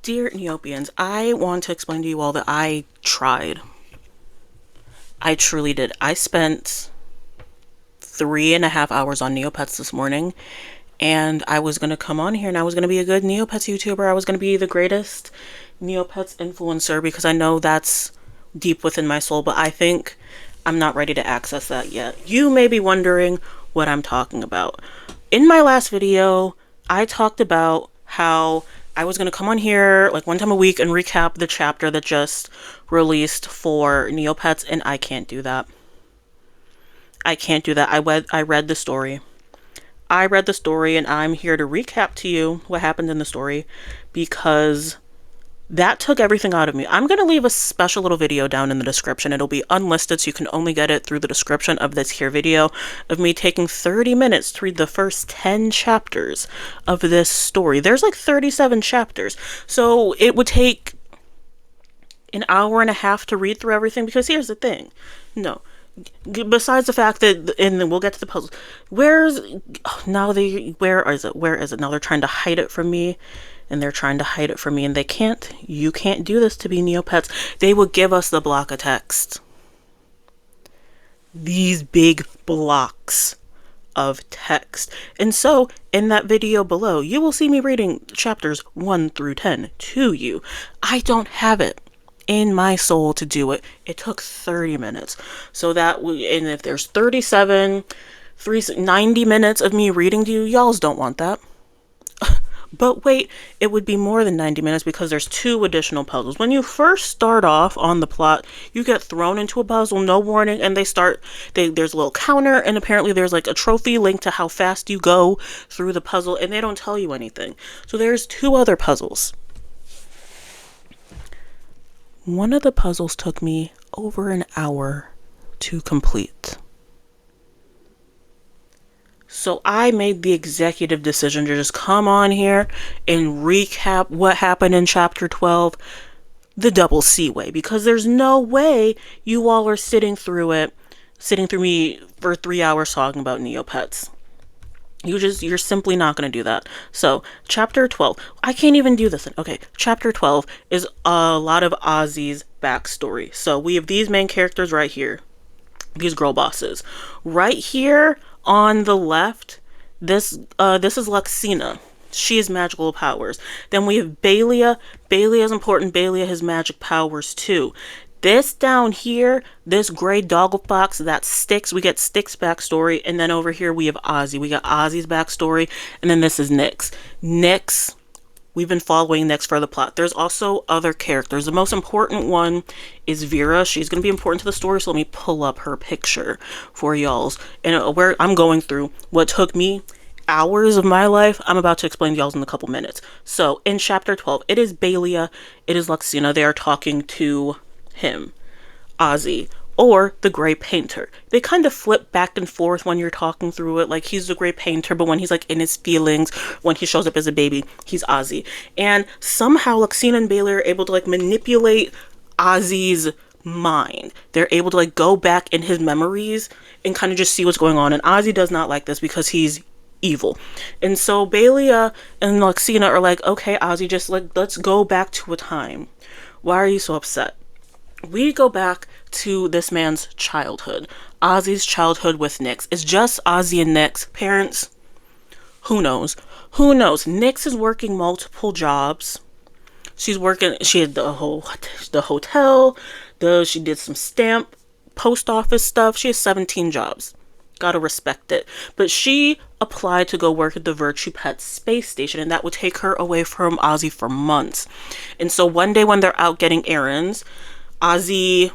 Dear Neopians, I want to explain to you all that I tried. I truly did. I spent 3.5 hours on Neopets this morning, and I was going to come on here and I was going to be a good Neopets YouTuber. I was going to be the greatest Neopets influencer because I know that's deep within my soul, but I think I'm not ready to access that yet. You may be wondering what I'm talking about. In my last video, I talked about how I was going to come on here like one time a week and recap the chapter that just released for Neopets, and I can't do that. I can't do that. I read the story. I read the story, and I'm here to recap to you what happened in the story because that took everything out of me. I'm going to leave a special little video down in the description. It'll be unlisted, so you can only get it through the description of this here video of me taking 30 minutes to read the first 10 chapters of this story. There's like 37 chapters, so it would take an hour and a half to read through everything because here's the thing. No. Besides the fact that, and then we'll get to the puzzles. Where is it? Now they're trying to hide it from me. And they're trying to hide it from me, and they can't. You can't do this to be Neopets. They will give us the block of text. These big blocks of text. And so, in that video below, you will see me reading chapters 1 through 10 to you. I don't have it in my soul to do it. It took 30 minutes. So that, and if there's 90 minutes of me reading to you, y'alls don't want that. But wait, it would be more than 90 minutes because there's 2 additional puzzles. When you first start off on the plot, you get thrown into a puzzle, no warning, and there's a little counter, and apparently there's like a trophy linked to how fast you go through the puzzle, and they don't tell you anything. So there's 2 other puzzles. One of the puzzles took me over an hour to complete. So I made the executive decision to just come on here and recap what happened in chapter 12 the DoubleCee way, because there's no way you all are sitting through me for 3 hours talking about Neopets. You're simply not going to do that. So chapter 12, I can't even do this. Okay, chapter 12 is a lot of Ozzy's backstory. So we have these main characters right here, these girl bosses. Right here on the left, this is Luxina. She has magical powers. Then we have Baelia. Baelia is important. Baelia has magic powers too. This down here, this gray doggle box, that's Styx. We get Styx backstory. And then over here we have Ozzy. We got Ozzy's backstory. And then this is Nyx. Nyx, we've been following Nyx for the plot. There's also other characters. The most important one is Vera. She's going to be important to the story, so let me pull up her picture for y'all's. And where I'm going through what took me hours of my life, I'm about to explain to y'all's in a couple minutes. So in chapter 12, it is Baelia, it is Luxina. They are talking to him, Ozzy, or the gray painter. They kind of flip back and forth when you're talking through it. Like, he's the gray painter, but when he's like in his feelings, when he shows up as a baby, he's Ozzy. And somehow Luxina and Baelia are able to like manipulate Ozzy's mind. They're able to like go back in his memories and kind of just see what's going on. And Ozzy does not like this because he's evil. And so Baelia and Luxina are like, okay, Ozzy, just like, let's go back to a time. Why are you so upset? We go back to this man's childhood. Ozzy's childhood with Nyx. It's just Ozzy and Nyx. Parents, who knows? Who knows? Nyx is working multiple jobs. She had the hotel, she did some stamp, post office stuff. She has 17 jobs. Gotta respect it. But she applied to go work at the Virtue Pet space station, and that would take her away from Ozzy for months. And so one day when they're out getting errands, Ozzy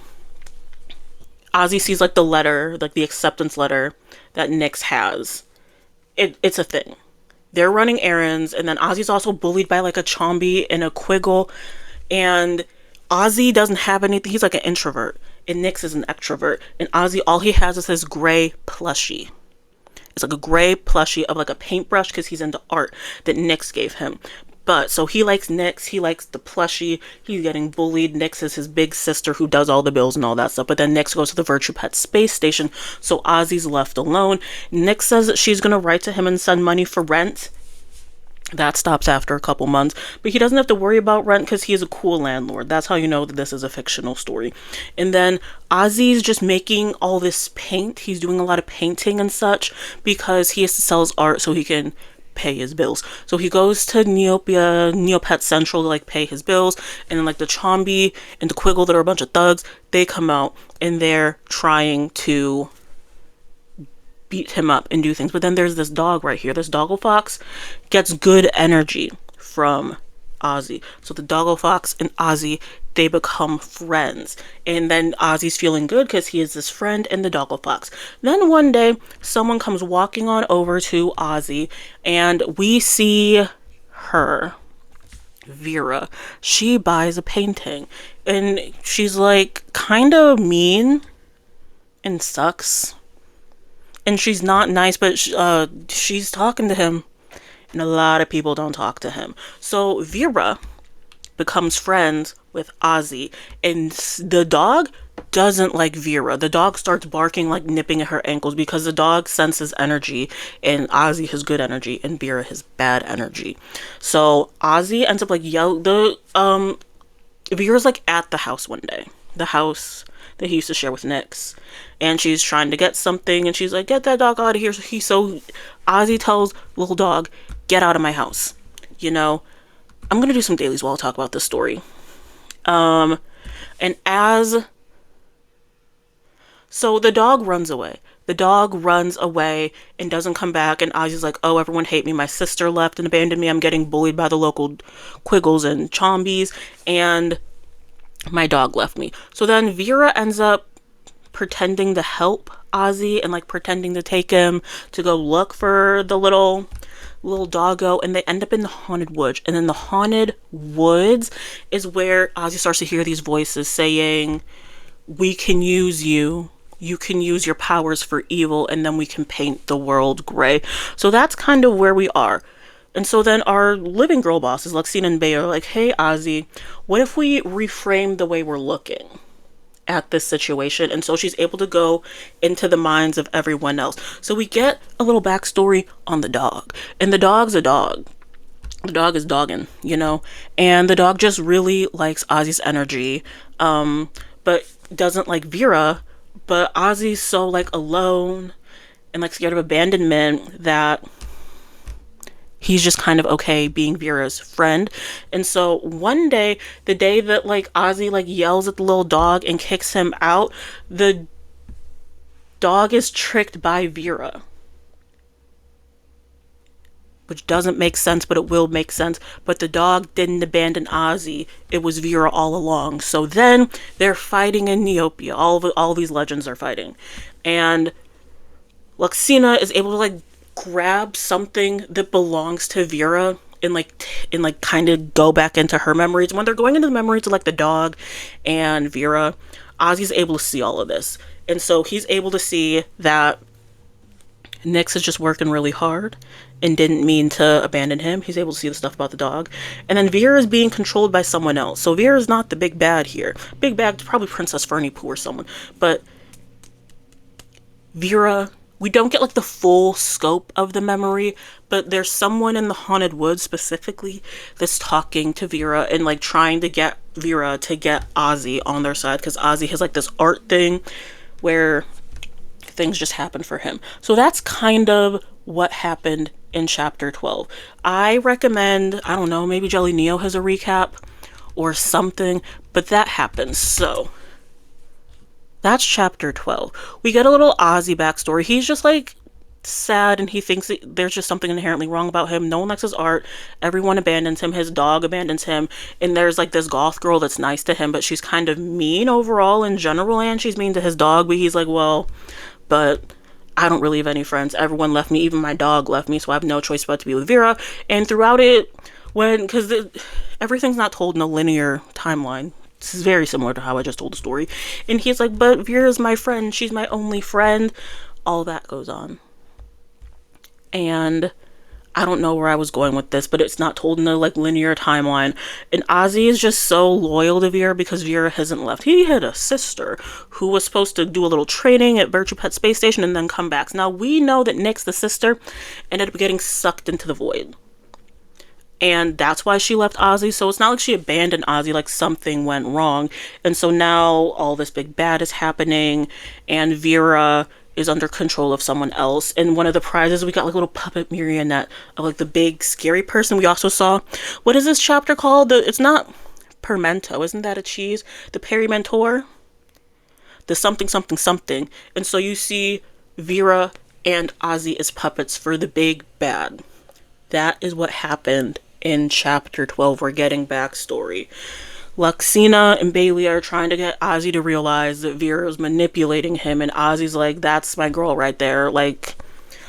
sees like the letter, like the acceptance letter that Nyx has. It's a thing. They're running errands, and then Ozzy's also bullied by like a Chombie and a Quiggle, and Ozzy doesn't have anything. He's like an introvert, and Nyx is an extrovert, and Ozzy, all he has is his gray plushie. It's like a gray plushie of like a paintbrush because he's into art that Nyx gave him. But so he likes Nyx, he likes the plushie, he's getting bullied. Nyx is his big sister who does all the bills and all that stuff. But then Nyx goes to the Virtue Pet space station, so Ozzy's left alone. Nyx says that she's gonna write to him and send money for rent. That stops after a couple months, but he doesn't have to worry about rent because he is a cool landlord. That's how you know that this is a fictional story. And then Ozzy's just making all this paint. He's doing a lot of painting and such because he has to sell his art so he can pay his bills. So he goes to Neopia, Neopets Central to like pay his bills, and then like the Chombi and the Quiggle that are a bunch of thugs, they come out and they're trying to beat him up and do things. But then there's this dog right here. This doggo fox gets good energy from Ozzy. So the doggo fox and Ozzy, they become friends. And then Ozzy's feeling good because he is this friend and the doggo fox. Then one day, someone comes walking on over to Ozzy, and we see her, Vera. She buys a painting, and she's like kind of mean and sucks, and she's not nice, but she's talking to him, and a lot of people don't talk to him. So Vera becomes friends with Ozzy, and the dog doesn't like Vera. The dog starts barking, like nipping at her ankles, because the dog senses energy, and Ozzy has good energy and Vera has bad energy. So Ozzy ends up like Vera's like at the house one day, the house that he used to share with Nyx, and she's trying to get something, and she's like, get that dog out of here. So Ozzy tells little dog, get out of my house. You know, I'm gonna do some dailies while I talk about this story. And so the dog runs away. The dog runs away and doesn't come back, and Ozzy's like, oh, everyone hate me. My sister left and abandoned me. I'm getting bullied by the local Quiggles and Chombies, and my dog left me. So then Vera ends up pretending to help Ozzy and like pretending to take him to go look for the little doggo, and they end up in the haunted woods. And in the haunted woods is where Ozzy starts to hear these voices saying, we can use you. You can use your powers for evil, and then we can paint the world gray. So that's kind of where we are. And so then our living girl bosses, Lexine and Bae, are like, hey, Ozzy, what if we reframe the way we're looking at this situation? And so she's able to go into the minds of everyone else. So we get a little backstory on the dog. And the dog's a dog. The dog is dogging, you know? And the dog just really likes Ozzy's energy, but doesn't like Vera. But Ozzy's so like alone and like scared of abandonment that he's just kind of okay being Vera's friend. And so one day, the day that like Ozzy like yells at the little dog and kicks him out, the dog is tricked by Vera, which doesn't make sense, but it will make sense. But the dog didn't abandon Ozzy. It was Vera all along. So then they're fighting in Neopia. All these legends are fighting. And Lexina is able to like grab something that belongs to Vera and like kind of go back into her memories. When they're going into the memories of like the dog and Vera, Ozzy's able to see all of this. And so he's able to see that Nyx is just working really hard and didn't mean to abandon him. He's able to see the stuff about the dog. And then Vera is being controlled by someone else. So Vera is not the big bad here. Big bad is probably Princess Fernie Pooh or someone. But Vera, we don't get like the full scope of the memory, but there's someone in the haunted woods specifically that's talking to Vera and like trying to get Vera to get Ozzy on their side, because Ozzy has like this art thing where things just happen for him. So that's kind of what happened in chapter 12. I recommend, I don't know, maybe Jelly Neo has a recap or something, but that happens. So that's chapter 12. We get a little Ozzy backstory. He's just like sad, and he thinks there's just something inherently wrong about him. No one likes his art. Everyone abandons him. His dog abandons him. And there's like this goth girl that's nice to him, but she's kind of mean overall in general, and she's mean to his dog. But he's like, well, but I don't really have any friends. Everyone left me. Even my dog left me, so I have no choice but to be with Vera. And throughout it, because everything's not told in a linear timeline. This is very similar to how I just told the story. And he's like, but Vera's my friend. She's my only friend. All that goes on. And I don't know where I was going with this, but it's not told in a like linear timeline. And Ozzy is just so loyal to Vera because Vera hasn't left. He had a sister who was supposed to do a little training at Virtue Pet Space Station and then come back. Now we know that Nyx, the sister, ended up getting sucked into the void. and that's why she left Ozzy. So it's not like she abandoned Ozzy, like something went wrong. And so now all this big bad is happening, and Vera is under control of someone else. And one of the prizes, we got like a little puppet marionette of like the big scary person. We also saw, what is this chapter called? It's not Permento, isn't that a cheese? The Perimentor? The something something something. And so you see Vera and Ozzy as puppets for the big bad. That is what happened in chapter 12. We're getting backstory. Luxina and baelia are trying to get Ozzy to realize that Vera's manipulating him, and Ozzy's like, that's my girl right there. Like,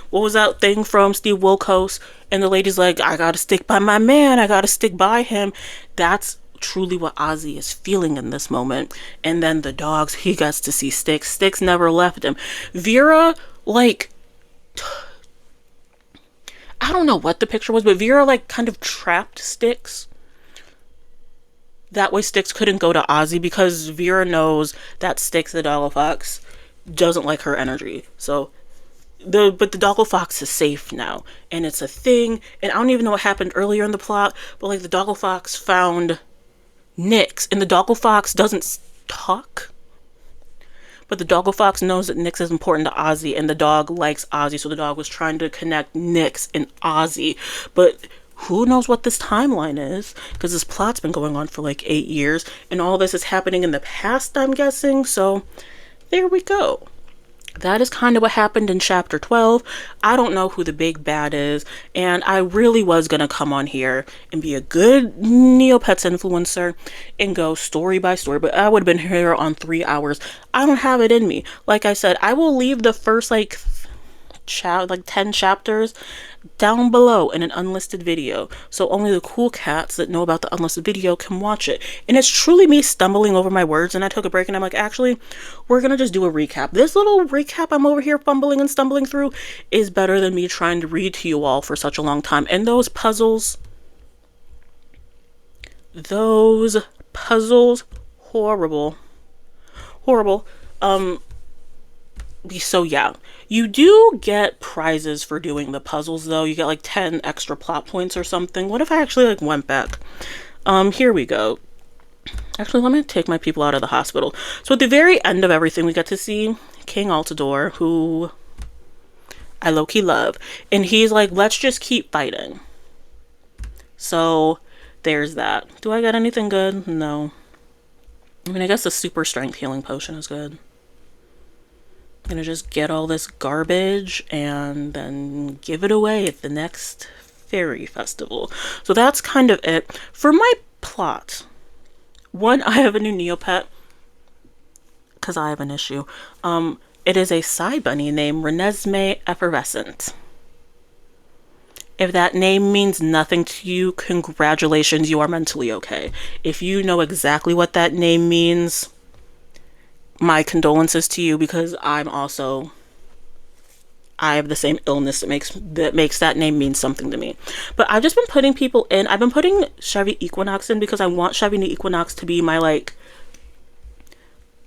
what was that thing from Steve Wilkos? And the lady's like, I gotta stick by my man, I gotta stick by him. That's truly what Ozzy is feeling in this moment. And then the dogs, he gets to see Styx. Styx never left him. Vera, like, I don't know what the picture was, but Vera like kind of trapped Styx. That way Styx couldn't go to Ozzy, because Vera knows that Styx, the doggo fox, doesn't like her energy. So but the doggo fox is safe now, and it's a thing. And I don't even know what happened earlier in the plot, but like the doggo fox found Nyx, and the doggo fox doesn't talk, but the doggo fox knows that Nyx is important to Ozzy, and the dog likes Ozzy, so the dog was trying to connect Nyx and Ozzy. But who knows what this timeline is, because this plot's been going on for like 8 years, and all this is happening in the past, I'm guessing. So there we go. That is kind of what happened in chapter 12. I don't know who the big bad is, and I really was going to come on here and be a good Neopets influencer and go story by story, but I would have been here on 3 hours. I don't have it in me. Like I said, I will leave the first like 10 chapters down below in an unlisted video, so only the cool cats that know about the unlisted video can watch it. And it's truly me stumbling over my words, and I took a break and I'm like, actually, we're gonna just do a recap. This little recap I'm over here fumbling and stumbling through is better than me trying to read to you all for such a long time. And those puzzles, horrible. So yeah, you do get prizes for doing the puzzles though. You get like 10 extra plot points or something. What if I actually like went back? Here we go. Actually, let me take my people out of the hospital. So at the very end of everything, we get to see King Altador, who I low-key love, and he's like, let's just keep fighting. So there's that. Do I get anything good? No. I mean, I guess the super strength healing potion is good. I'm gonna just get all this garbage and then give it away at the next fairy festival. So that's kind of it. For my plot, one, I have a new Neopet, because I have an issue. It is a side bunny named Renesmee Effervescent. If that name means nothing to you, congratulations, you are mentally okay. If you know exactly what that name means, my condolences to you, because I have the same illness that makes that name mean something to me. But I've just been putting people in. I've been putting Chevy Equinox in because I want Chevy Equinox to be my like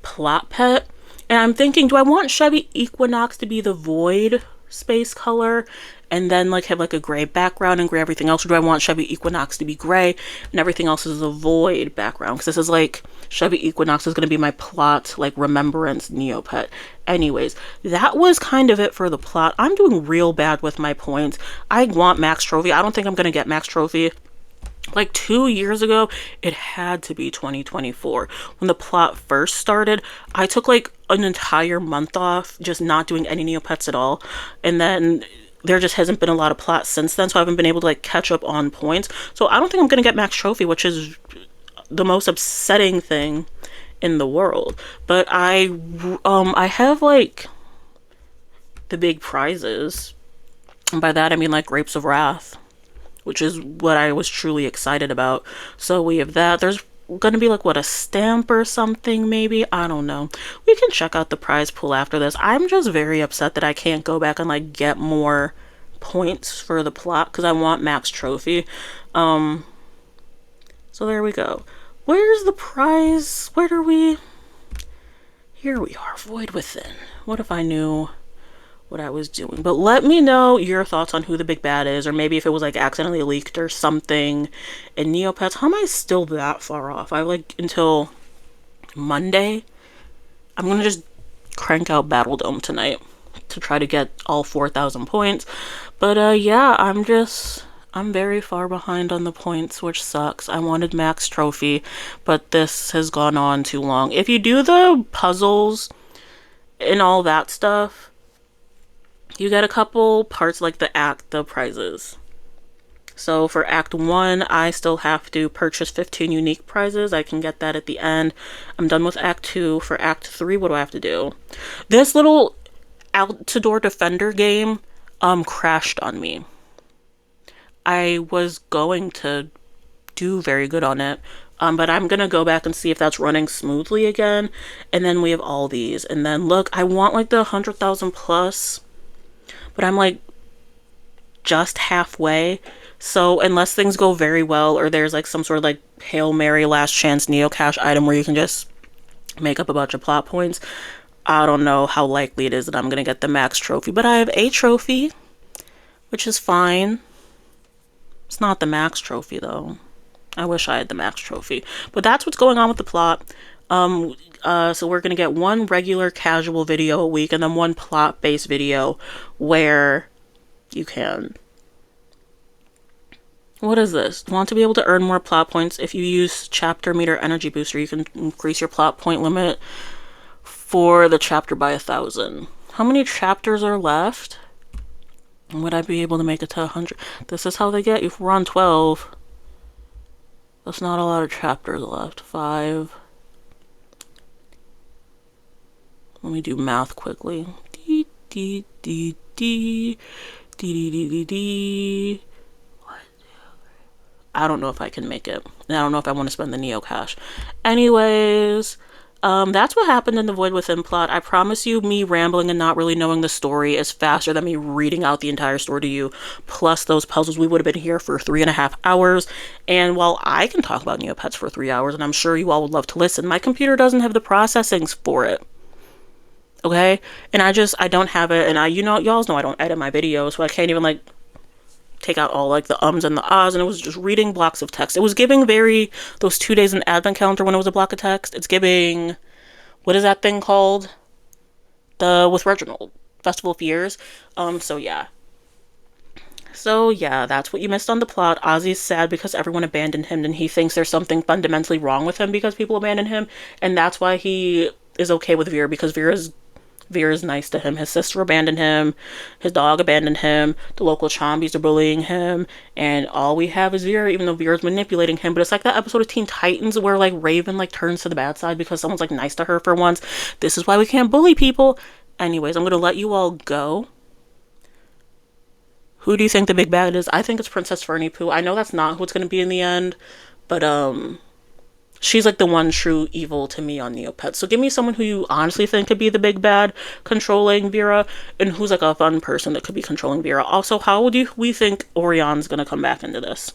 plot pet. And I'm thinking, do I want Chevy Equinox to be the void space color and then like have like a gray background and gray everything else, or do I want Chevy Equinox to be gray and everything else is a void background? Because this is like, Chevy Equinox is going to be my plot like remembrance Neopet. Anyways, that was kind of it for the plot. I'm doing real bad with my points. I want max trophy. I don't think I'm going to get max trophy. Like 2 years ago, it had to be 2024. When the plot first started, I took like an entire month off, just not doing any Neopets at all. And then there just hasn't been a lot of plots since then, so I haven't been able to like catch up on points. So I don't think I'm going to get max trophy, which is the most upsetting thing in the world. But I have like the big prizes. And by that I mean like Grapes of Wrath, which is what I was truly excited about. So we have that. There's gonna be like, what, a stamp or something maybe? I don't know. We can check out the prize pool after this. I'm just very upset that I can't go back and like get more points for the plot because I want max trophy. So there we go. Where's the prize? Where are we? Here we are, Void Within. What if I knew what I was doing. But let me know your thoughts on who the big bad is, or maybe if it was like accidentally leaked or something. And Neopets, how am I still that far off? I have like until Monday. I'm gonna just crank out Battledome tonight to try to get all 4,000 points. But yeah, I'm very far behind on the points, which sucks. I wanted max trophy, but this has gone on too long. If you do the puzzles and all that stuff, you get a couple parts like the prizes. So for Act 1, I still have to purchase 15 unique prizes. I can get that at the end. I'm done with Act 2. For Act 3, what do I have to do? This little out-to-door defender game crashed on me. I was going to do very good on it. But I'm going to go back and see if that's running smoothly again. And then we have all these. And then look, I want like the 100,000 plus. But I'm like just halfway. So unless things go very well, or there's like some sort of like Hail Mary last chance Neo Cash item where you can just make up a bunch of plot points, I don't know how likely it is that I'm going to get the max trophy. But I have a trophy, which is fine. It's not the max trophy though. I wish I had the max trophy. But that's what's going on with the plot. So we're going to get one regular casual video a week and then one plot-based video where you can... What is this? Want to be able to earn more plot points? If you use chapter meter energy booster, you can increase your plot point limit for the chapter by 1,000. How many chapters are left? Would I be able to make it to 100? This is how they get you. If we're on 12, that's not a lot of chapters left. 5. Let me do math quickly. D, D, D, D, D, D, D, D, D. I don't know if I can make it. And I don't know if I want to spend the Neo Cash. Anyways, that's what happened in the Void Within plot. I promise you, me rambling and not really knowing the story is faster than me reading out the entire story to you. Plus those puzzles, we would have been here for 3.5 hours. And while I can talk about Neopets for 3 hours, and I'm sure you all would love to listen, my computer doesn't have the processing for it. Okay? And I don't have it. And y'all know I don't edit my videos, so I can't even like take out all like the ums and the ahs, and it was just reading blocks of text. It was giving those 2 days in advent calendar when it was a block of text. It's giving, what is that thing called? With Reginald, Festival of Fears. So yeah, that's what you missed on the plot. Ozzy's sad because everyone abandoned him, and he thinks there's something fundamentally wrong with him because people abandoned him, and that's why he is okay with Vera, because Vera's nice to him. His sister abandoned him. His dog abandoned him. The local chombies are bullying him. And all we have is Vera, even though Vera's manipulating him. But it's like that episode of Teen Titans where like Raven like turns to the bad side because someone's like nice to her for once. This is why we can't bully people. Anyways, I'm going to let you all go. Who do you think the big bad is? I think it's Princess Fernie Pooh. I know that's not who it's going to be in the end. But she's like the one true evil to me on Neopets. So give me someone who you honestly think could be the big bad controlling Vera, and who's like a fun person that could be controlling Vera. Also, how do we think Orion's gonna come back into this?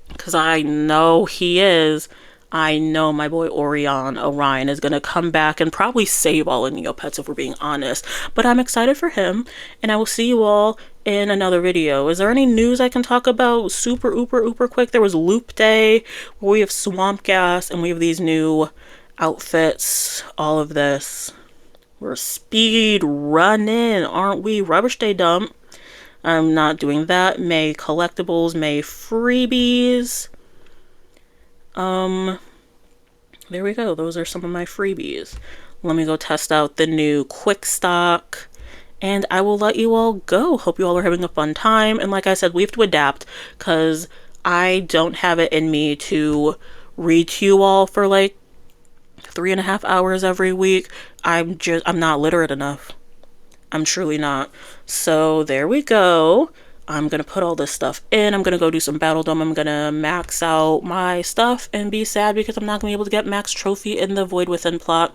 Because I know he is. I know my boy Orion is gonna come back and probably save all of Neopets if we're being honest. But I'm excited for him, and I will see you all in another video. Is there any news I can talk about super uber quick? There was Loop Day, where we have Swamp Gas, and we have these new outfits, all of this. We're speed running, aren't we? Rubbish Day Dump. I'm not doing that. May collectibles, May freebies. There we go. Those are some of my freebies. Let me go test out the new quick stock, and I will let you all go. Hope you all are having a fun time. And like I said, we have to adapt because I don't have it in me to read to you all for like 3.5 hours every week. I'm not literate enough. I'm truly not. So there we go. I'm going to put all this stuff in. I'm going to go do some Battledome. I'm going to max out my stuff and be sad because I'm not going to be able to get max trophy in the Void Within plot.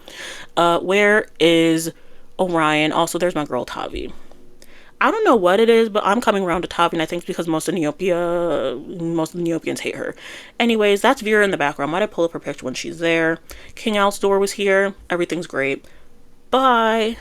Where is Orion? Also, there's my girl Tavi. I don't know what it is, but I'm coming around to Tavi, and I think it's because most of the Neopians hate her. Anyways, that's Vera in the background. Why'd I pull up her picture when she's there? King Al's door was here. Everything's great. Bye.